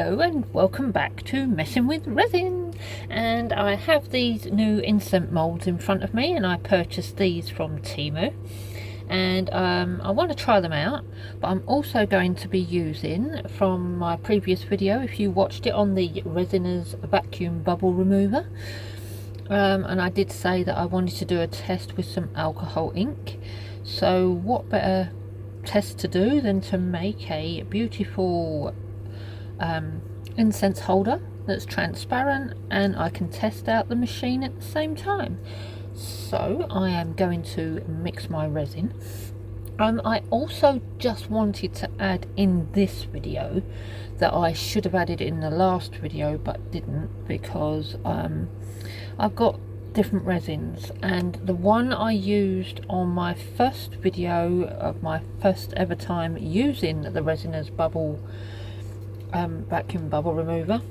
Hello and welcome back to Messing with Resin, and I have these new instant moulds in front of me, and I purchased these from Temu, and I want to try them out, but I'm also going to be using from my previous video, if you watched it, on the Resiners vacuum bubble remover, and I did say that I wanted to do a test with some alcohol ink. So what better test to do than to make a beautiful incense holder that's transparent, and I can test out the machine at the same time. So I am going to mix my resin. I also just wanted to add in this video that I should have added in the last video but didn't, because I've got different resins, and the one I used on my first video of my first ever time using the Resiners bubble vacuum bubble remover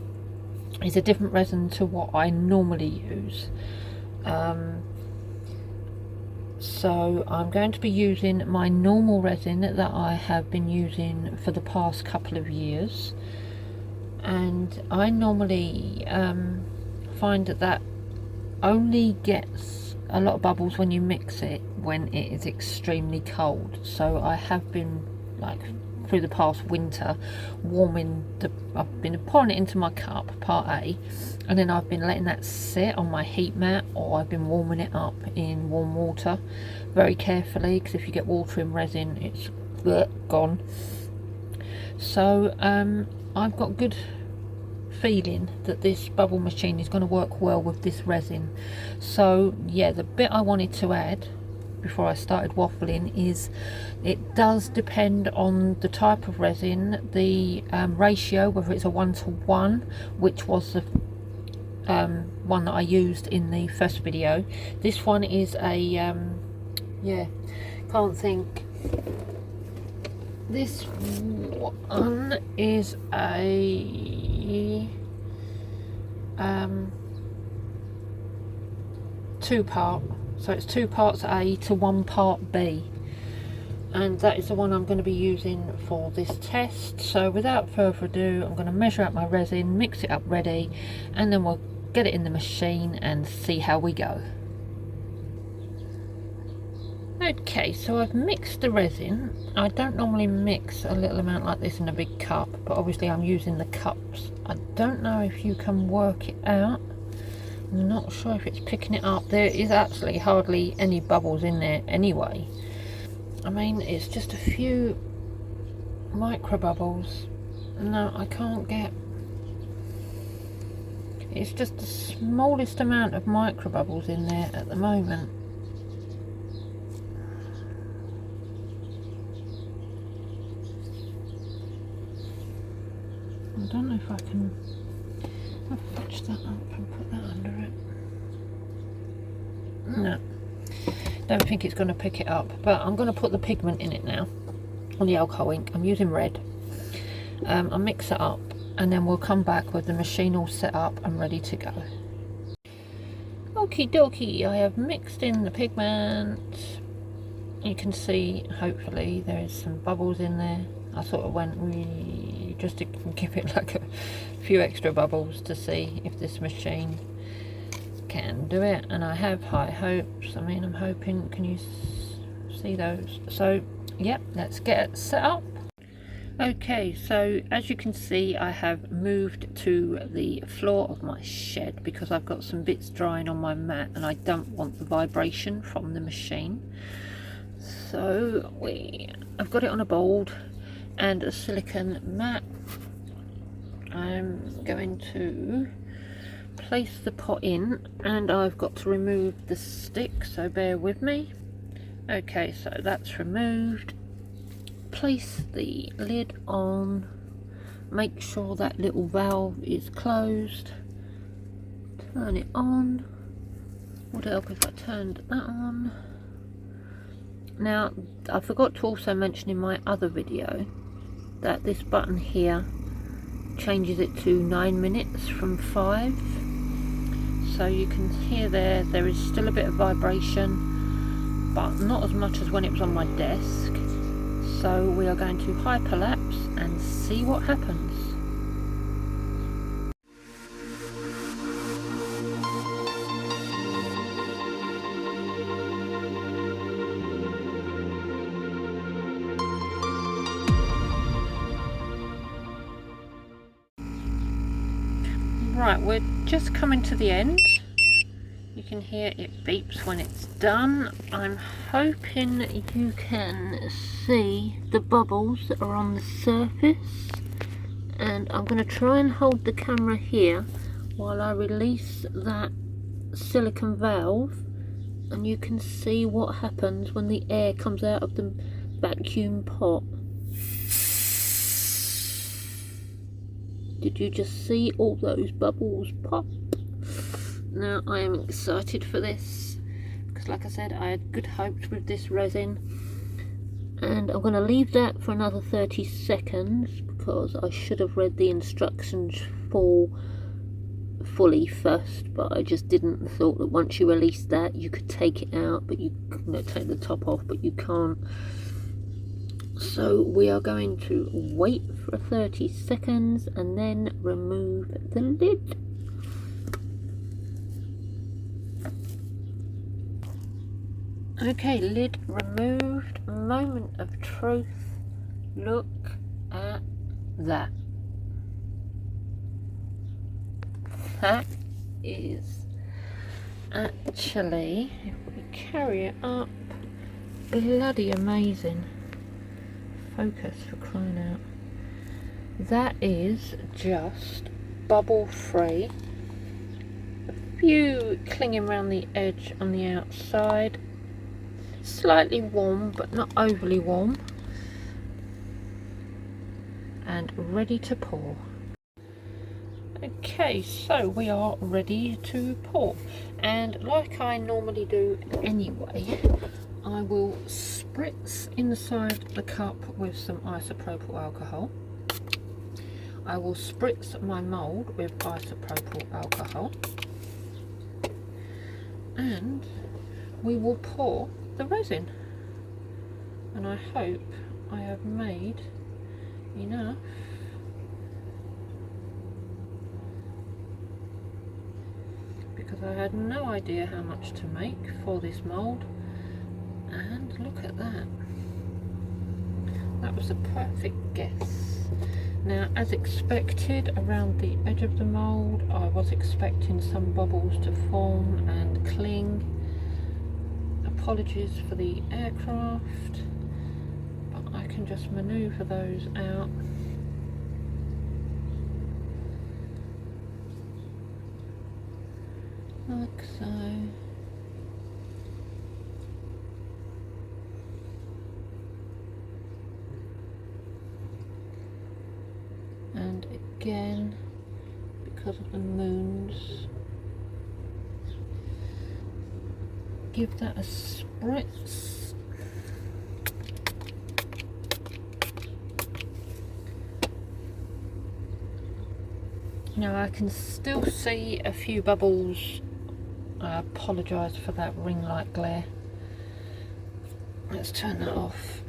is a different resin to what I normally use. So I'm going to be using my normal resin that I have been using for the past couple of years, and I normally find that only gets a lot of bubbles when you mix it when it is extremely cold. So I have been, like, through the past winter, I've been pouring it into my cup, part A, and then I've been letting that sit on my heat mat, or I've been warming it up in warm water very carefully, because if you get water in resin, it's gone. So I've got good feeling that this bubble machine is going to work well with this resin. So yeah, the bit I wanted to add before I started waffling is it does depend on the type of resin, the ratio, whether it's a 1:1, which was the one that I used in the first video. This one is a yeah, can't think. This one is a 2-part. So it's 2 parts A to 1 part B, and that is the one I'm going to be using for this test. So without further ado, I'm going to measure out my resin, mix it up ready, and then we'll get it in the machine and see how we go. Okay, so I've mixed the resin. I don't normally mix a little amount like this in a big cup, but obviously I'm using the cups. I don't know if you can work it out. I'm not sure if it's picking it up. There is actually hardly any bubbles in there anyway. I mean, it's just a few micro bubbles. No, I can't get... It's just the smallest amount of micro bubbles in there at the moment. I don't know if I can... I'll fetch that up and put that under it. No, don't think it's going to pick it up, but I'm going to put the pigment in it now, on the alcohol ink. I'm using red. I'll mix it up, and then we'll come back with the machine all set up and ready to go. Okie dokie, I have mixed in the pigment. You can see, hopefully, there is some bubbles in there. I sort of went really just to give it like a few extra bubbles to see if this machine can do it, and I have high hopes. I mean, I'm hoping. Can you see those? So yep, let's get it set up. Okay, so as you can see, I have moved to the floor of my shed because I've got some bits drying on my mat and I don't want the vibration from the machine. So I've got it on a board and a silicone mat. I'm going to place the pot in, and I've got to remove the stick, so bear with me. Okay, so that's removed. Place the lid on, make sure that little valve is closed, turn it on. Would help if I turned that on. Now, I forgot to also mention in my other video that this button here changes it to 9 minutes from 5. So you can hear there is still a bit of vibration, but not as much as when it was on my desk. So we are going to hyperlapse and see what happens. just coming to the end. You can hear it beeps when it's done. I'm hoping you can see the bubbles that are on the surface, and I'm going to try and hold the camera here while I release that silicone valve, and you can see what happens when the air comes out of the vacuum pot. Did you just see all those bubbles pop? Now I am excited for this, because like I said, I had good hopes with this resin, and I'm going to leave that for another 30 seconds because I should have read the instructions fully first, but I just didn't. Thought that once you release that you could take it out, but you take the top off, but you can't. So we are going to wait for 30 seconds and then remove the lid. Okay, lid removed. Moment of truth. Look at that. That is actually, if we carry it up, bloody amazing. Focus, for crying out. That is just bubble free. A few clinging around the edge on the outside. Slightly warm, but not overly warm, and ready to pour. Okay, so we are ready to pour, and like I normally do anyway, I will spritz inside the cup with some isopropyl alcohol. I will spritz my mould with isopropyl alcohol, and we will pour the resin, and I hope I have made enough because I had no idea how much to make for this mould, and look at that. That was a perfect guess. Now, as expected, around the edge of the mould I was expecting some bubbles to form and cling. Apologies for the aircraft, but I can just manoeuvre those out. Like so. And again, because of the moons, give that a spritz. Now I can still see a few bubbles. I apologise for that ring light glare. Let's turn that off.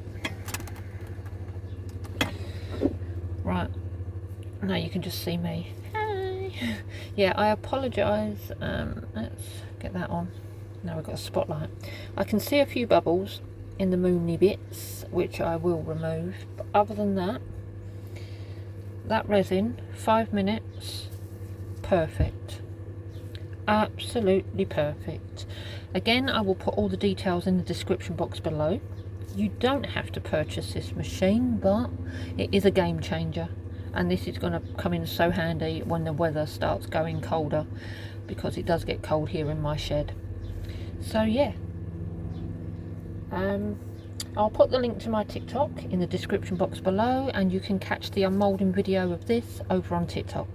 Right, now you can just see me. Hi. Yeah, I apologise. Let's get that on. Now we've got a spotlight. I can see a few bubbles in the moony bits, which I will remove, but other than that, that resin, 5 minutes, perfect. Absolutely perfect. Again, I will put all the details in the description box below. You don't have to purchase this machine, but it is a game changer, and this is going to come in so handy when the weather starts going colder, because it does get cold here in my shed. So yeah, I'll put the link to my TikTok in the description box below, and you can catch the unmoulding video of this over on TikTok.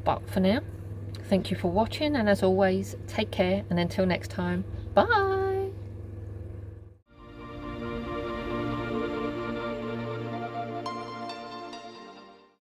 But for now, thank you for watching, and as always, take care, and until next time, bye.